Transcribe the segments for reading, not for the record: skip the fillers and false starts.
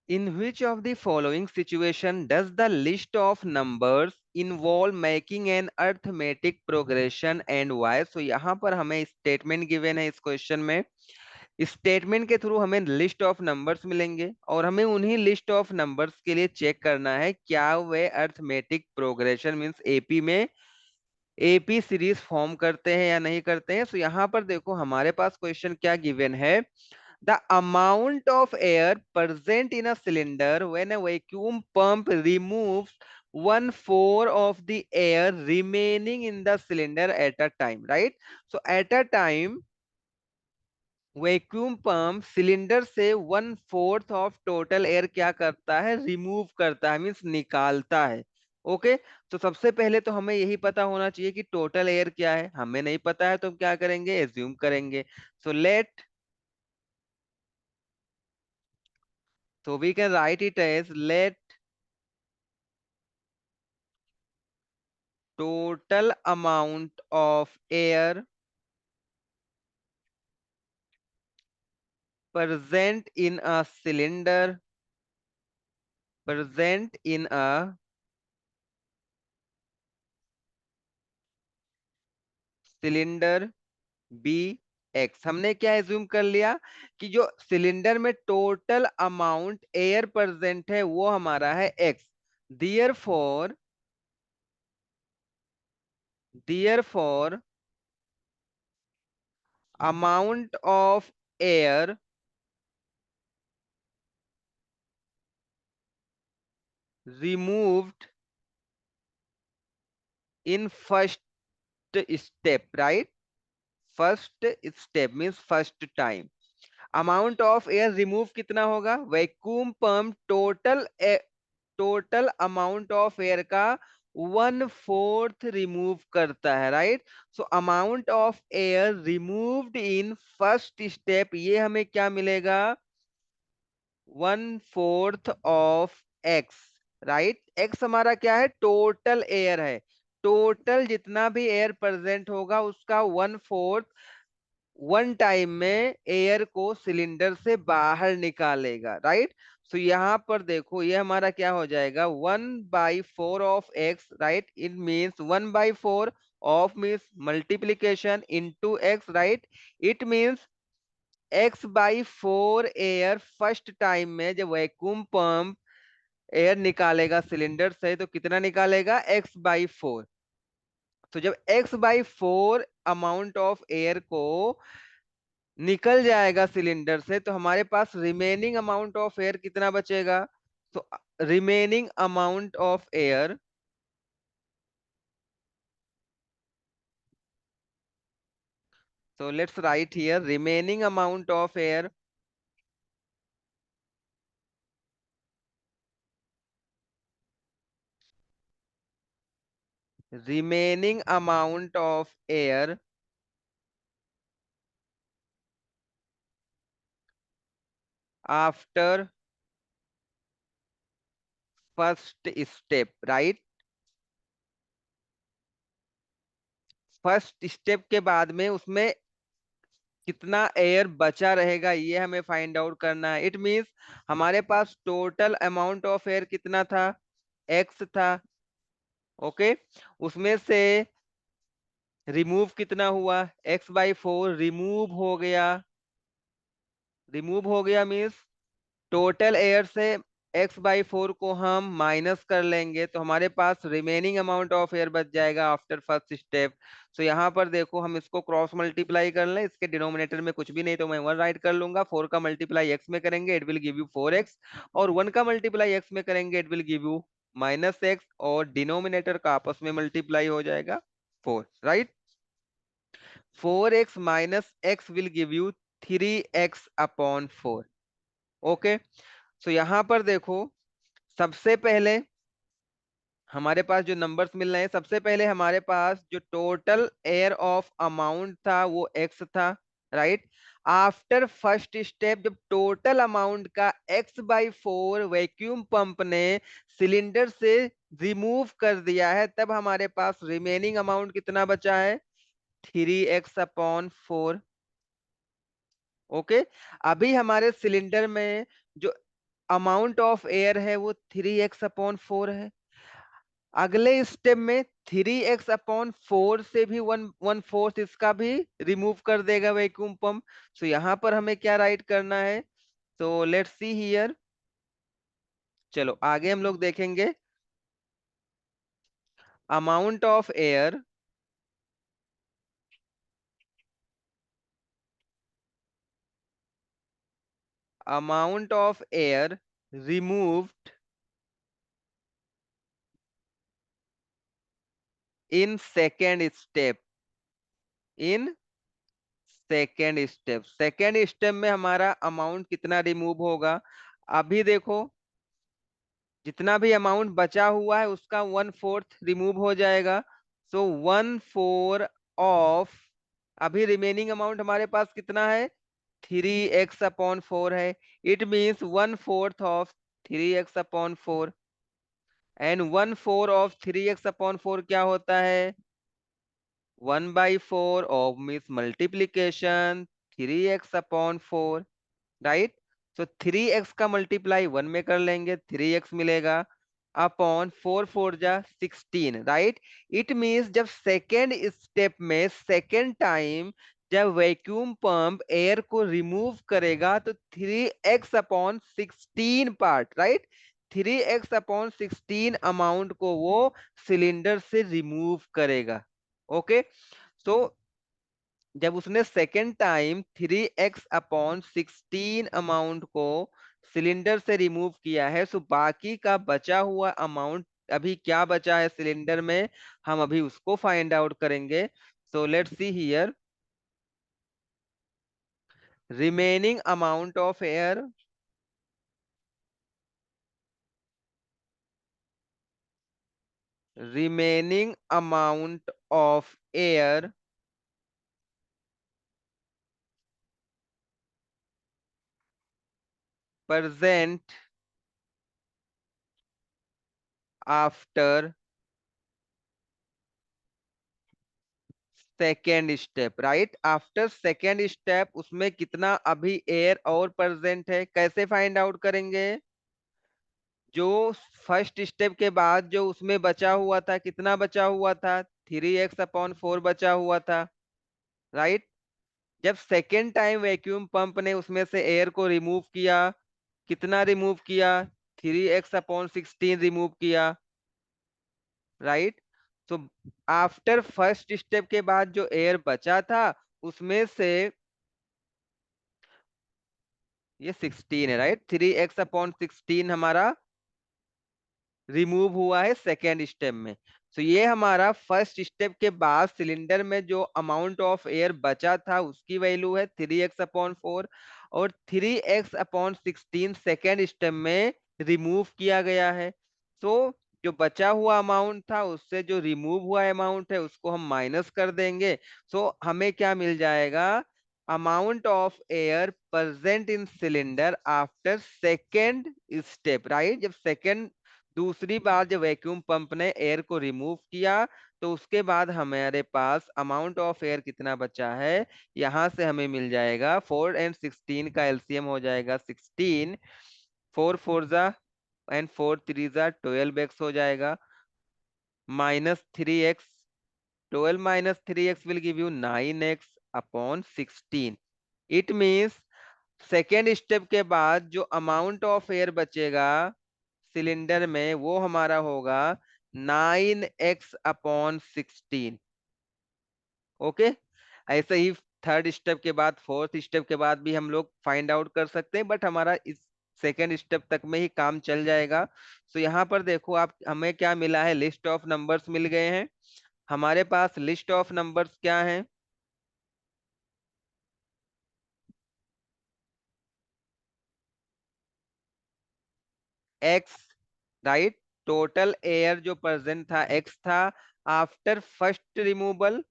In which of the following situation does the list of numbers involve making an arithmetic progression and why? So यहाँ पर हमें statement given है इस question में। Statement के through हमें लिस्ट ऑफ नंबर्स मिलेंगे और हमें उन्हीं लिस्ट ऑफ नंबर्स के लिए चेक करना है क्या वे अर्थमेटिक प्रोग्रेशन मींस एपी में एपी सीरीज फॉर्म करते हैं या नहीं करते हैं। सो यहाँ पर देखो हमारे पास क्वेश्चन क्या गिवन है। The amount of air present in a cylinder when a vacuum pump removes 1/4 of the air remaining in the cylinder at a time, right? So at a time, vacuum pump cylinder से 1/4 of total air क्या करता है, remove करता है, means निकालता है। Okay, तो सबसे पहले तो हमें यही पता होना चाहिए कि टोटल एयर क्या है। हमें नहीं पता है तो हम क्या करेंगे, एज्यूम करेंगे। So let, so we can write it as let total amount of air present in a cylinder, present in a cylinder be X. हमने क्या एज्यूम कर लिया कि जो सिलेंडर में टोटल अमाउंट एयर प्रेजेंट है वो हमारा है X. Therefore, therefore amount of air removed in first step, right? First step means first time. Amount of air remove कितना होगा, vacuum pump total total amount of air का 1/4 remove करता है, right? So amount of air removed in first step, ये हमें क्या मिलेगा, 1/4 of x, right? X हमारा क्या है, टोटल एयर है। टोटल जितना भी एयर प्रेजेंट होगा उसका 1/4 वन टाइम में एयर को सिलेंडर से बाहर निकालेगा, राइट? सो यहाँ पर देखो ये हमारा क्या हो जाएगा, 1/4 of x, right? It means 1/4 of means multiplication into x, right? It means x/4 air first time में जब वैक्यूम पंप एयर निकालेगा सिलेंडर से तो कितना निकालेगा, x/4। तो जब x/4 अमाउंट ऑफ एयर को निकल जाएगा सिलेंडर से तो हमारे पास रिमेनिंग अमाउंट ऑफ एयर कितना बचेगा। तो remaining amount of air, so let's write here remaining amount of air, remaining amount of air after first step, right? First step के बाद में उसमें कितना एयर बचा रहेगा ये हमें फाइंड आउट करना है। इट मींस हमारे पास टोटल अमाउंट ऑफ एयर कितना था, एक्स था। ओके, उसमें से रिमूव कितना हुआ, x/4 रिमूव हो गया। रिमूव हो गया मीन्स टोटल एयर से x/4 को हम माइनस कर लेंगे तो हमारे पास रिमेनिंग अमाउंट ऑफ एयर बच जाएगा आफ्टर फर्स्ट स्टेप। सो यहाँ पर देखो हम इसको क्रॉस मल्टीप्लाई कर लें, इसके डिनोमिनेटर में कुछ भी नहीं तो मैं 1 राइट कर लूंगा। 4 का मल्टीप्लाई एक्स में करेंगे it will give you 4x, और 1 का मल्टीप्लाई एक्स में करेंगे it will give you -x, और डिनोमिनेटर का आपस में मल्टीप्लाई हो जाएगा 4, right? 4x minus x will give you 3x/4। Okay, so यहां पर देखो सबसे पहले हमारे पास जो नंबर्स मिल रहे हैं, सबसे पहले हमारे पास जो टोटल एयर ऑफ अमाउंट था वो एक्स था, राइट? आफ्टर फर्स्ट स्टेप जब टोटल अमाउंट का x/4 वैक्यूम पंप ने सिलेंडर से रिमूव कर दिया है तब हमारे पास रिमेनिंग अमाउंट कितना बचा है, 3x/4। ओके, अभी हमारे सिलेंडर में जो अमाउंट ऑफ एयर है वो 3x/4 है। अगले स्टेप में 3x/4 से भी 1/4 इसका भी रिमूव कर देगा वैक्यूम पंप। सो यहाँ पर हमें क्या राइट करना है? तो लेट्स सी हियर। चलो आगे हम लोग देखेंगे। Amount of air, amount of air removed in second step, in second step में हमारा अमाउंट कितना रिमूव होगा? अभी देखो, जितना भी अमाउंट बचा हुआ है उसका 1/4 रिमूव हो जाएगा। सो 1/4 ऑफ, अभी रिमेनिंग अमाउंट हमारे पास कितना है? 3x/4 है। It means 1/4 of 3x/4। And 1/4 of 3x/4 क्या होता है? 1/4 of means multiplication 3x/4, right. तो 3x का मल्टीप्लाई 1 में कर लेंगे, 3x मिलेगा अपॉन 4 4 जा 16, राइट। इट मीन्स जब सेकेंड स्टेप में सेकेंड टाइम जब वैक्यूम पंप एयर को रिमूव करेगा तो 3x/16 part, right, 3x/16 amount को वो सिलेंडर से रिमूव करेगा। ओके। सो जब उसने सेकेंड टाइम 3x/16 अमाउंट को सिलेंडर से रिमूव किया है, सो बाकी का बचा हुआ अमाउंट अभी क्या बचा है सिलेंडर में, हम अभी उसको फाइंड आउट करेंगे। So let's see here. Remaining amount of air, remaining amount of air present after second step, right. After second step उसमें कितना अभी एयर और प्रेजेंट है, कैसे फाइंड आउट करेंगे? जो फर्स्ट स्टेप के बाद जो उसमें बचा हुआ था, कितना बचा हुआ था? 3x/4 बचा हुआ था, राइट। जब सेकेंड टाइम वैक्यूम पंप ने उसमें से एयर को रिमूव किया, कितना रिमूव किया? 3x/16 रिमूव किया, राइट। तो आफ्टर फर्स्ट स्टेप के बाद जो एयर बचा था उसमें से ये 16 है, राइट। 3x/16 हमारा रिमूव हुआ है सेकेंड स्टेप में। तो ये हमारा फर्स्ट स्टेप के बाद सिलेंडर में जो अमाउंट ऑफ एयर बचा था उसकी वैल्यू है 3x/4, और 3x/16 सेकेंड स्टेप में रिमूव किया गया है। तो जो बचा हुआ अमाउंट था उससे जो रिमूव हुआ अमाउंट है उसको हम माइनस कर देंगे। सो हमें क्या मिल जाएगा? Amount of air present in cylinder after second step, right. जब सेकेंड, दूसरी बार जब वैक्यूम पंप ने एयर को रिमूव किया तो उसके बाद हमारे पास अमाउंट ऑफ एयर कितना बचा है, यहां से हमें मिल जाएगा 4 और 16 का एलसीएम हो जाएगा 16। 4 4 जा 12 हो जाएगा, -3x। 12 - 3x will give you 9x/16। It means second step के बाद जो अमाउंट ऑफ एयर बचेगा सिलेंडर में वो हमारा होगा 9x/16। ओके। ऐसे ही थर्ड स्टेप के बाद फोर्थ स्टेप के बाद भी हम लोग फाइंड आउट कर सकते हैं, बट हमारा इस सेकेंड स्टेप तक में ही काम चल जाएगा। सो यहाँ पर देखो आप, हमें क्या मिला है? लिस्ट ऑफ नंबर्स मिल गए हैं। हमारे पास लिस्ट ऑफ नंबर्स क्या है? X, right. टोटल एयर जो प्रेजेंट था एक्स था। After first removal,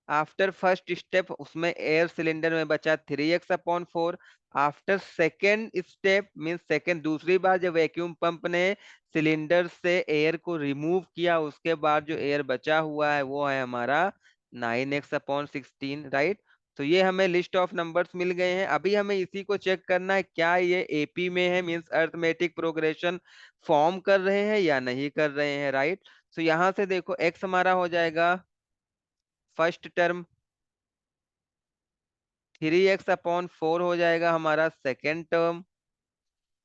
after first step उसमें एयर सिलेंडर में बचा 3x/4। After second step mean second, दूसरी बार जब वैक्यूम पंप ने सिलेंडर से एयर को रिमूव किया उसके बाद जो एयर बचा हुआ है वो है हमारा 9x/16, राइट। तो ये हमें लिस्ट ऑफ नंबर्स मिल गए हैं। अभी हमें इसी को चेक करना है क्या ये एपी में है, मींस अर्थमेटिक प्रोग्रेशन फॉर्म कर रहे हैं या नहीं कर रहे हैं, राइट। तो यहां से देखो एक्स हमारा हो जाएगा फर्स्ट टर्म, 3x/4 हो जाएगा हमारा सेकेंड टर्म,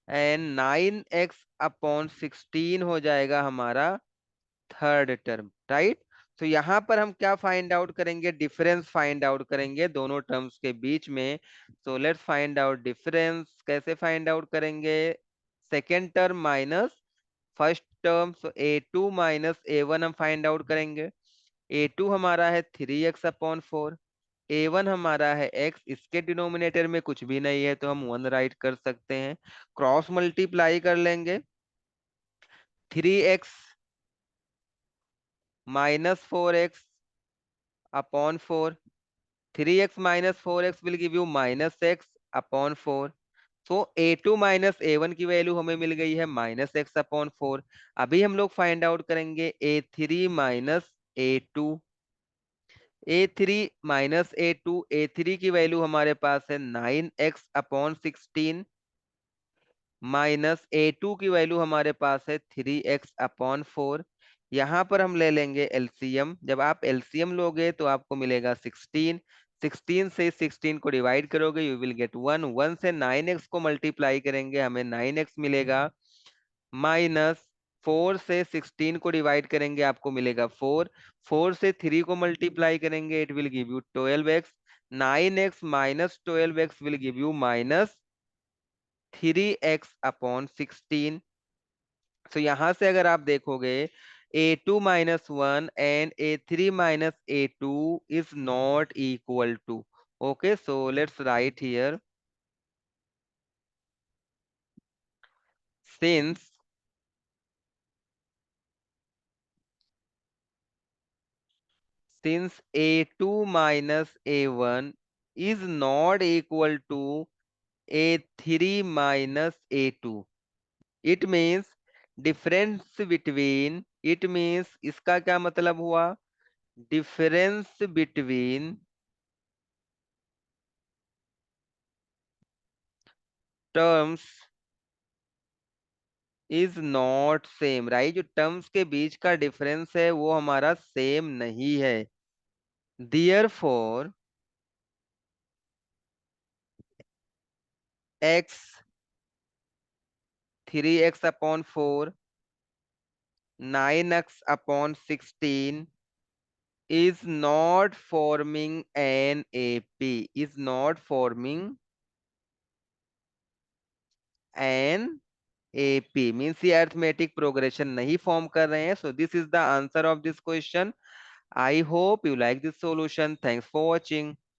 एंड 9x/16 हो जाएगा हमारा थर्ड टर्म, राइट। तो यहाँ पर हम क्या फाइंड आउट करेंगे, डिफरेंस फाइंड आउट करेंगे दोनों टर्म्स के बीच में। So let's find out difference. कैसे फाइंड आउट करेंगे, second term minus first term, so a2 - a1 हम फाइंड आउट करेंगे। a2 हमारा है 3x/4, a1 हमारा है x, इसके डिनोमिनेटर में कुछ भी नहीं है तो हम 1 राइट कर सकते हैं। क्रॉस मल्टीप्लाई कर लेंगे, 3x - 4x/4, 3x - 4x will give you -x/4। तो a2 - a1 की वैल्यू हमें मिल गई है -x/4। अभी हम लोग फाइंड आउट करेंगे a3 - a2, a3 की वैल्यू हमारे पास है 9x/16, माइनस a2 की वैल्यू हमारे पास है 3x/4। यहाँ पर हम ले लेंगे एलसीएम। जब आप एलसीएम लोगे तो आपको मिलेगा 16, 16 से 16 को डिवाइड करोगे यू विल गेट 1, 1 से 9x को मल्टीप्लाई करेंगे हमें 9x मिलेगा, माइनस 4 से 16 को डिवाइड करेंगे आपको मिलेगा 4, 4 से 3 को मल्टीप्लाई करेंगे it will give you 12x, 9x - 12x will give you -3x/16। तो यहां से अगर आप देखोगे a2 - 1 and a3 - a2 is not equal to, okay, so let's write here, since a2 - a1 is not equal to a3 - a2, it means difference between, it means इसका क्या मतलब हुआ, difference between terms is not same, right. जो terms के बीच का difference है वो हमारा सेम नहीं है। There four x, 3x/4, 9x/16 is not forming an AP, is not forming an AP means ये अर्थमेटिक प्रोग्रेशन नहीं फॉर्म कर रहे हैं। So this is the answer of this question. I hope you like this solution. Thanks for watching.